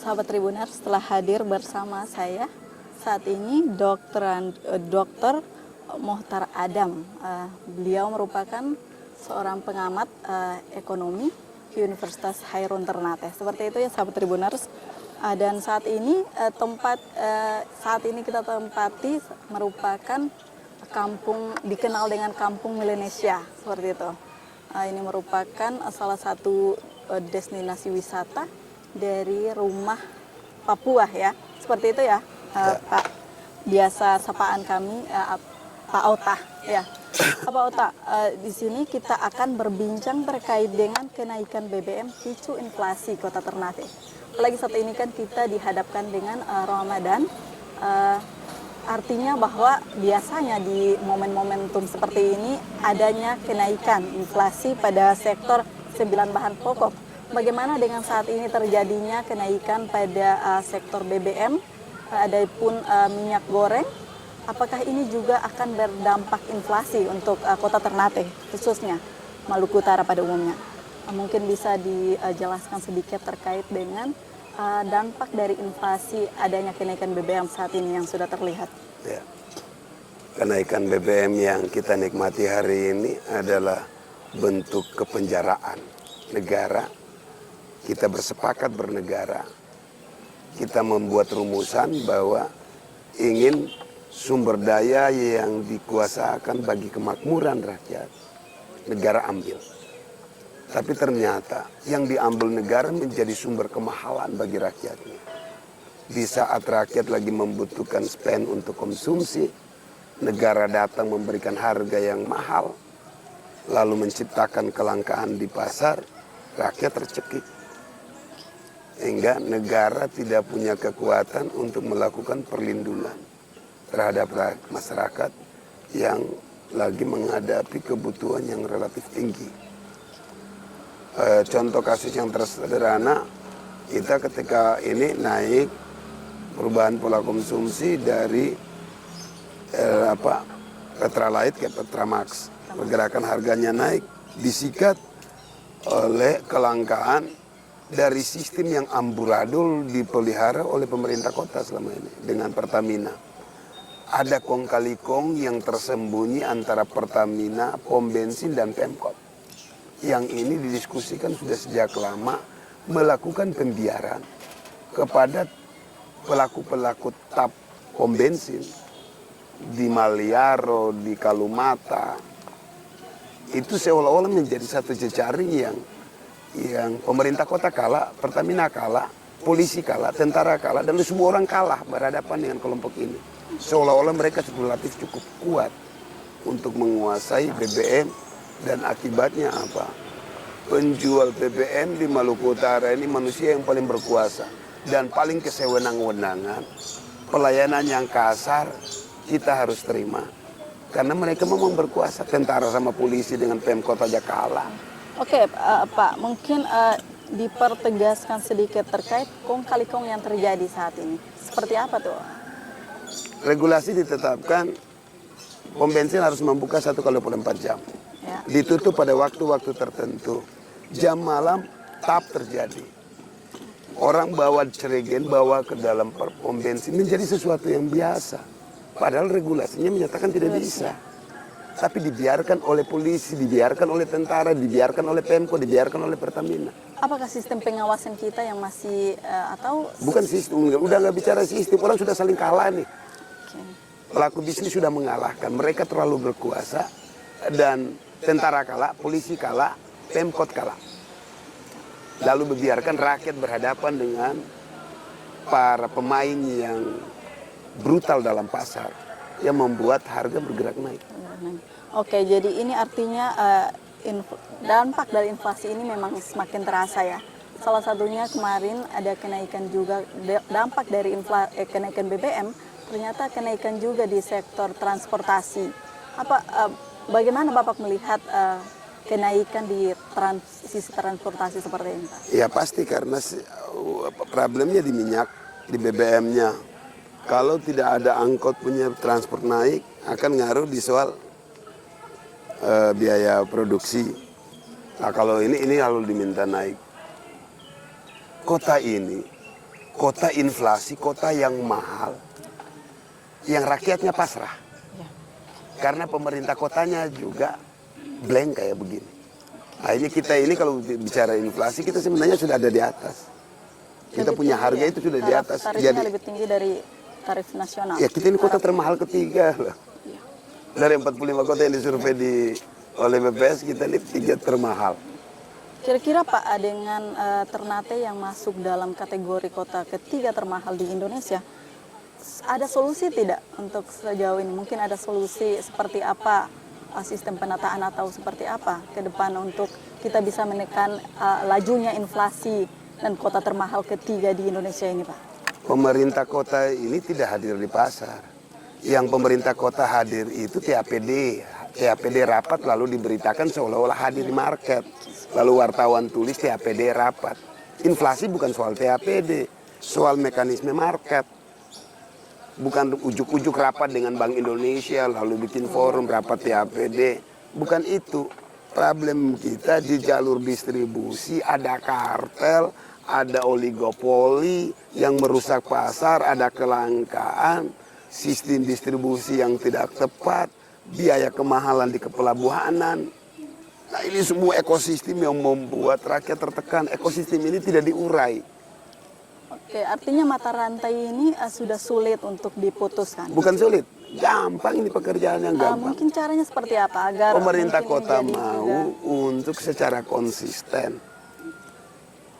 Sahabat Tribuners, setelah hadir bersama saya saat ini Dr. Mohtar Adam. Beliau merupakan seorang pengamat ekonomi Universitas Hairun Ternate. Seperti itu ya sahabat Tribuners. Dan saat ini kita tempati merupakan kampung dikenal dengan Kampung Melanesia, seperti itu. Ini merupakan salah satu destinasi wisata dari rumah Papua ya, seperti itu ya, Pak. Biasa sapaan kami Pak Ota ya. Pak Ota, di sini kita akan berbincang terkait dengan kenaikan BBM picu inflasi Kota Ternate. Apalagi saat ini kan kita dihadapkan dengan Ramadan, artinya bahwa biasanya di momen-momentum seperti ini adanya kenaikan inflasi pada sektor 9 bahan pokok. Bagaimana dengan saat ini terjadinya kenaikan pada sektor BBM, adapun minyak goreng, apakah ini juga akan berdampak inflasi untuk Kota Ternate, khususnya Maluku Utara pada umumnya? Mungkin bisa dijelaskan sedikit terkait dengan dampak dari inflasi adanya kenaikan BBM saat ini yang sudah terlihat. Ya. Kenaikan BBM yang kita nikmati hari ini adalah bentuk kepenjaraan negara. Kita bersepakat bernegara, kita membuat rumusan bahwa ingin sumber daya yang dikuasakan bagi kemakmuran rakyat, negara ambil. Tapi ternyata yang diambil negara menjadi sumber kemahalan bagi rakyatnya. Di saat rakyat lagi membutuhkan spend untuk konsumsi, negara datang memberikan harga yang mahal, lalu menciptakan kelangkaan di pasar, rakyat tercekik. Sehingga negara tidak punya kekuatan untuk melakukan perlindungan terhadap masyarakat yang lagi menghadapi kebutuhan yang relatif tinggi. Contoh kasus yang tersederhana, kita ketika ini naik perubahan pola konsumsi dari Petralite ke Petramax. Pergerakan harganya naik, disikat oleh kelangkaan dari sistem yang amburadul dipelihara oleh pemerintah kota selama ini dengan Pertamina. Ada kong kali kong yang tersembunyi antara Pertamina, pom bensin dan Pemkot. Yang ini didiskusikan sudah sejak lama melakukan pembiaran kepada pelaku-pelaku tap pom bensin di Maliaro, di Kalumata. Itu seolah-olah menjadi satu jejaring yang pemerintah kota kalah, Pertamina kalah, polisi kalah, tentara kalah, dan semua orang kalah berhadapan dengan kelompok ini. Seolah-olah mereka relatif cukup kuat untuk menguasai BBM, dan akibatnya apa? Penjual BBM di Maluku Utara ini manusia yang paling berkuasa dan paling kesewenang-wenangan. Pelayanan yang kasar kita harus terima. Karena mereka memang berkuasa, tentara sama polisi dengan Pemkot aja kalah. Oke, Pak, mungkin dipertegaskan sedikit terkait kong kali kong yang terjadi saat ini. Seperti apa tuh? Regulasi ditetapkan pom bensin harus membuka 1x24 jam. Ya. Ditutup pada waktu-waktu tertentu. Jam malam tap terjadi. Orang bawa ceregen, bawa ke dalam pom bensin menjadi sesuatu yang biasa. Padahal regulasinya menyatakan tidak bisa. Tapi dibiarkan oleh polisi, dibiarkan oleh tentara, dibiarkan oleh Pemko, dibiarkan oleh Pertamina. Apakah sistem pengawasan kita yang masih atau... Bukan sistem, udah nggak bicara sistem, orang sudah saling kalah nih. Okay. Pelaku bisnis sudah mengalahkan, mereka terlalu berkuasa dan tentara kalah, polisi kalah, Pemkot kalah. Lalu membiarkan rakyat berhadapan dengan para pemain yang brutal dalam pasar yang membuat harga bergerak naik. Oke, jadi ini artinya dampak dari inflasi ini memang semakin terasa ya. Salah satunya kemarin ada kenaikan juga, dampak dari kenaikan BBM, ternyata kenaikan juga di sektor transportasi. Bagaimana Bapak melihat kenaikan di sisi transportasi seperti ini, Pak? Ya pasti karena problemnya di minyak, di BBM-nya. Kalau tidak ada angkot punya transport naik, akan ngaruh di soal biaya produksi. Nah kalau ini lalu diminta naik. Kota ini kota inflasi, kota yang mahal, yang rakyatnya pasrah. Ya. Karena pemerintah kotanya juga blank kayak begini. Akhirnya kita ini kalau bicara inflasi, kita sebenarnya sudah ada di atas. Kita Lebih punya tinggi harga ya? itu sudah di atas. Tarifnya lebih tinggi dari tarif nasional. Ya kita ini kota termahal ketiga loh. Iya. Dari 45 kota yang disurvei oleh BPS, kita ini 3 termahal. Kira-kira Pak, dengan Ternate yang masuk dalam kategori kota ketiga termahal di Indonesia, ada solusi tidak untuk sejauh ini? Mungkin ada solusi seperti apa, sistem penataan atau seperti apa ke depan untuk kita bisa menekan lajunya inflasi dan kota termahal ketiga di Indonesia ini, Pak? Pemerintah kota ini tidak hadir di pasar. Yang pemerintah kota hadir itu TAPD. TAPD rapat lalu diberitakan seolah-olah hadir di market. Lalu wartawan tulis TAPD rapat. Inflasi bukan soal TAPD, soal mekanisme market. Bukan ujuk-ujuk rapat dengan Bank Indonesia lalu bikin forum rapat TAPD. Bukan itu. Problem kita di jalur distribusi ada kartel, ada oligopoli yang merusak pasar, ada kelangkaan, sistem distribusi yang tidak tepat, biaya kemahalan di kepelabuhanan. Nah ini semua ekosistem yang membuat rakyat tertekan. Ekosistem ini tidak diurai. Oke, artinya mata rantai ini sudah sulit untuk diputuskan. Bukan sulit, gampang ini pekerjaan yang gampang. Mungkin caranya seperti apa agar Pemerintah mungkin kota menjadi mau juga untuk secara konsisten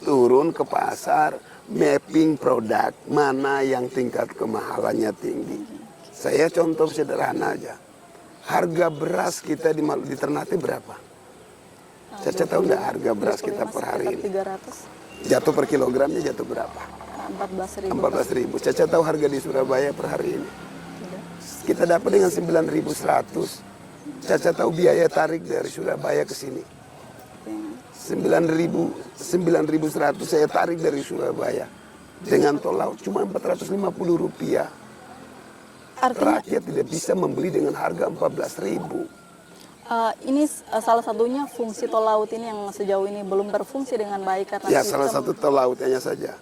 turun ke pasar, mapping produk mana yang tingkat kemahalannya tinggi. Saya contoh sederhana aja. Harga beras kita di Ternate berapa? Caca tahu nggak harga beras kita per hari ini? 300, Jatuh per kilogramnya jatuh berapa? 14.000. 14.000. Caca tahu harga di Surabaya per hari ini? Tidak. Kita dapat dengan 9.100. Caca tahu biaya tarik dari Surabaya ke sini? 9.100 saya tarik dari Surabaya. Dengan tol laut cuma Rp450. Artinya Rakyat tidak bisa membeli dengan harga 14.000. ini salah satunya fungsi tol laut ini yang sejauh ini belum berfungsi dengan baik karena Ya salah satu tol lautnya saja.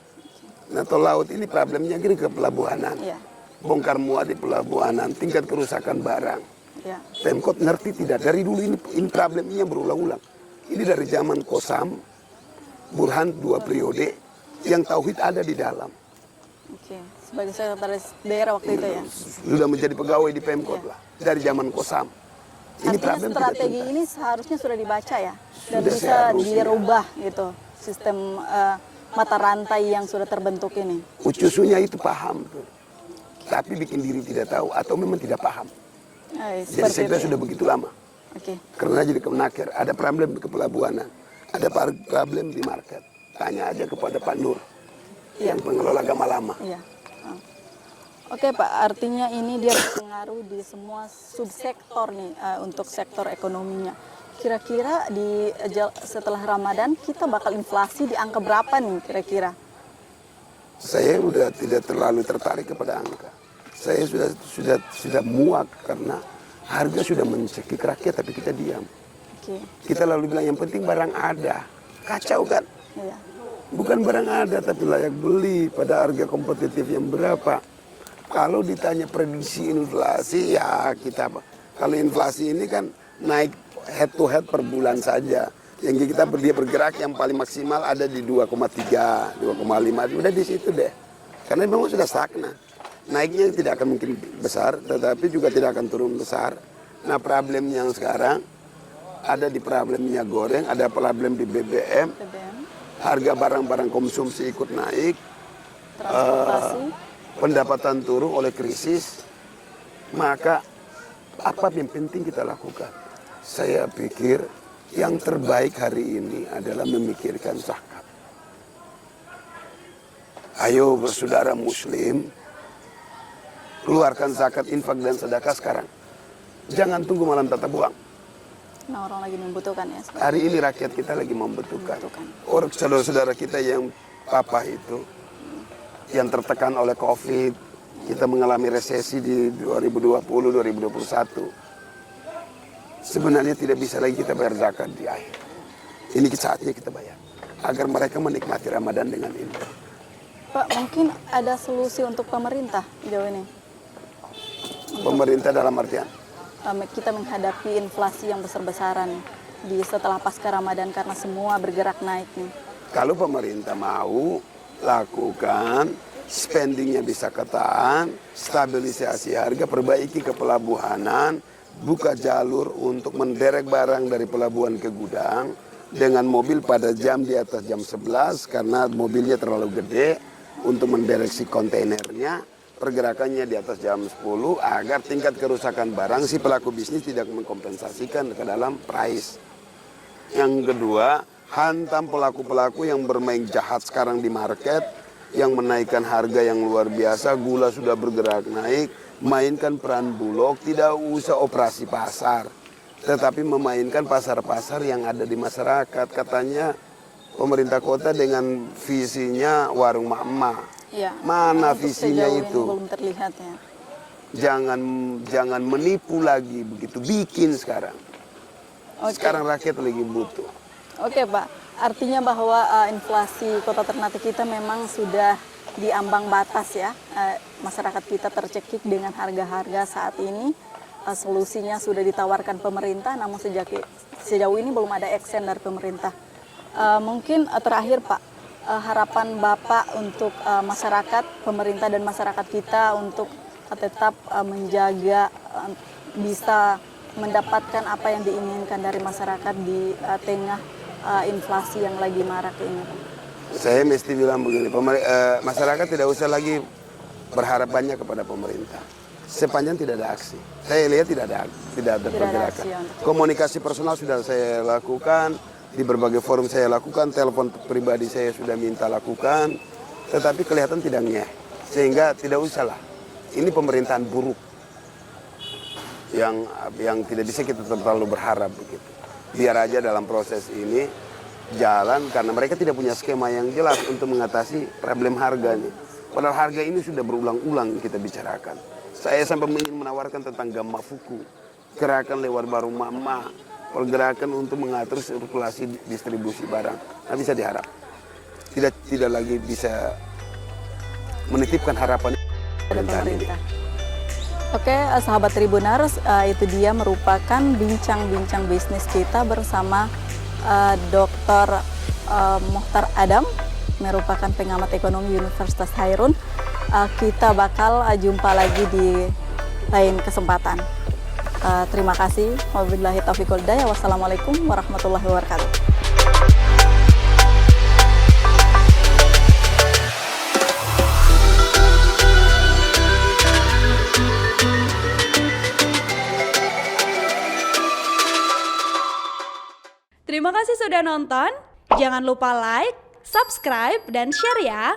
Nah tol laut ini problemnya gini ke pelabuhanan. Ya, Bongkar muat di pelabuhanan, tingkat kerusakan barang. ya, Pemkot ngerti tidak? Dari dulu ini problemnya berulang-ulang. Ini dari zaman Kosam, Burhan 2 periode, yang tauhid ada di dalam. oke. Sebagai sekretaris daerah waktu itu ya. Sudah menjadi pegawai di Pemkot lah, dari zaman Kosam. Ini Artinya problem tidak strategi tuntas. ini seharusnya sudah dibaca ya dan Sudah bisa seharusnya. dirubah gitu sistem mata rantai yang sudah terbentuk ini. Ucusunya itu paham tuh. Tapi bikin diri tidak tahu atau memang tidak paham. Jadi Seperti saya kira itu. sudah begitu lama. Oke. Karena jadi kemenaker, ada problem di kepelabuhanan, ada problem di market. Tanya aja kepada Pak Nur, Iya. yang pengelola Gama Lama. Iya. Oke Pak, artinya ini dia berpengaruh di semua subsektor nih untuk sektor ekonominya. Kira-kira setelah Ramadan kita bakal inflasi di angka berapa nih kira-kira? Saya sudah tidak terlalu tertarik kepada angka. Saya sudah muak karena harga sudah mencekik rakyat tapi kita diam. Oke. Kita lalu bilang yang penting barang ada. Kacau kan? Iya. Bukan barang ada tapi layak beli pada harga kompetitif yang berapa. Kalau ditanya prediksi inflasi ya kita kalau inflasi ini kan naik head to head per bulan saja. Yang kita dia bergerak yang paling maksimal ada di 2,3, 2,5 udah di situ deh. Karena memang sudah stagnan. Naiknya tidak akan mungkin besar tetapi juga tidak akan turun besar. Nah, problem yang sekarang ada di problem minyak goreng, ada problem di BBM. BBM, Harga barang-barang konsumsi ikut naik, transportasi. pendapatan turun oleh krisis, maka apa yang penting kita lakukan? Saya pikir yang terbaik hari ini adalah memikirkan zakat. Ayo bersaudara muslim, keluarkan zakat, infak dan sedekah sekarang. Jangan tunggu malam tata buang. Nah, orang lagi membutuhkan ya. Hari ini rakyat kita lagi membutuhkan. Orang saudara-saudara kita yang papa itu, yang tertekan oleh COVID, kita mengalami resesi di 2020-2021. Sebenarnya tidak bisa lagi kita bayar zakat di akhir. Ini saatnya kita bayar. Agar mereka menikmati Ramadan dengan indah. Pak, mungkin ada solusi untuk pemerintah jauh ini. Pemerintah dalam artian Kita menghadapi inflasi yang besar-besaran di setelah pasca Ramadan karena semua bergerak naik nih. kalau pemerintah mau lakukan spendingnya bisa ketahan, stabilisasi harga, perbaiki kepelabuhanan, buka jalur untuk menderek barang dari pelabuhan ke gudang dengan mobil pada jam di atas jam 11 karena mobilnya terlalu gede untuk menderek si kontainernya, pergerakannya di atas jam 10 agar tingkat kerusakan barang si pelaku bisnis tidak mengkompensasikan ke dalam price. Yang kedua, hantam pelaku-pelaku yang bermain jahat sekarang di market, yang menaikkan harga yang luar biasa, gula sudah bergerak naik, mainkan peran Bulog, tidak usah operasi pasar, tetapi memainkan pasar-pasar yang ada di masyarakat. Katanya pemerintah kota dengan visinya warung mak-mak. Ya, Mana untuk visinya sejauh ini itu? belum terlihat ya. Jangan menipu lagi begitu, bikin sekarang. Oke. Sekarang rakyat lagi butuh. Oke Pak, artinya bahwa inflasi kota Ternate kita memang sudah di ambang batas ya. Masyarakat kita tercekik dengan harga-harga saat ini. Solusinya sudah ditawarkan pemerintah, namun sejauh ini belum ada action dari pemerintah. Mungkin terakhir Pak, harapan Bapak untuk masyarakat, pemerintah dan masyarakat kita untuk tetap menjaga bisa mendapatkan apa yang diinginkan dari masyarakat di tengah inflasi yang lagi marak ini. Saya mesti bilang begini, masyarakat tidak usah lagi berharap banyak kepada pemerintah. Sepanjang tidak ada aksi. Saya lihat tidak ada pergerakan. Komunikasi personal sudah saya lakukan, di berbagai forum saya lakukan, telepon pribadi saya sudah minta lakukan, tetapi kelihatan tidak ngeh. Sehingga tidak usahlah. Ini pemerintahan buruk yang tidak bisa kita terlalu berharap begitu. Biar aja dalam proses ini jalan karena mereka tidak punya skema yang jelas untuk mengatasi problem harganya. Padahal harga ini sudah berulang-ulang kita bicarakan. Saya sampai ingin menawarkan tentang gamma fuku, gerakan lewat baru mama, pergerakan untuk mengatur sirkulasi distribusi barang. Nah, bisa diharap. Tidak lagi bisa menitipkan harapan Pada pemerintah. Oke, sahabat Tribuners, itu dia merupakan bincang-bincang bisnis kita bersama Dr. Mokhtar Adam, merupakan pengamat ekonomi Universitas Hairun. Kita bakal jumpa lagi di lain kesempatan. Terima kasih. Wabillahi taufiq wal hidayah. Wassalamualaikum warahmatullahi wabarakatuh. Terima kasih sudah nonton. Jangan lupa like, subscribe, dan share ya.